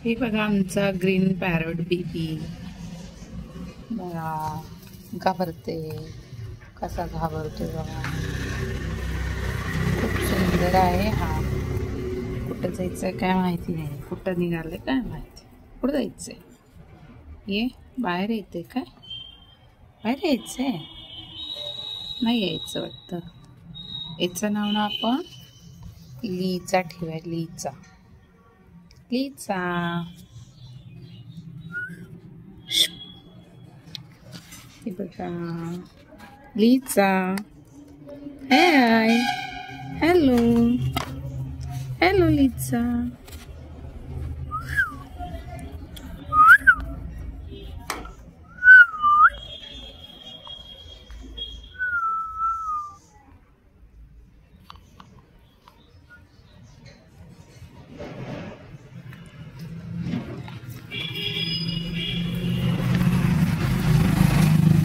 हे बघा आमचा ग्रीन पॅरट बेबी बघा घाबरते, कसा घाबरतोय बघा, खूप सुंदर आहे हा. कुठं जायचंय काय माहिती नाही, कुठं निघाले काय माहिती, कुठं जायचंय, ये बाहेर येते काय, बाहेर यायचंय, नाही यायचं वाटतं. याचं नाव ना आपण लीचा ठेवूया, लीचा, लीचा. हे बघा लीचा, हाय, हॅलो, हॅलो लीचा.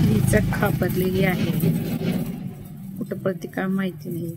लीचा घाबरलेली आहे, कुठं पळते काय माहिती नाही.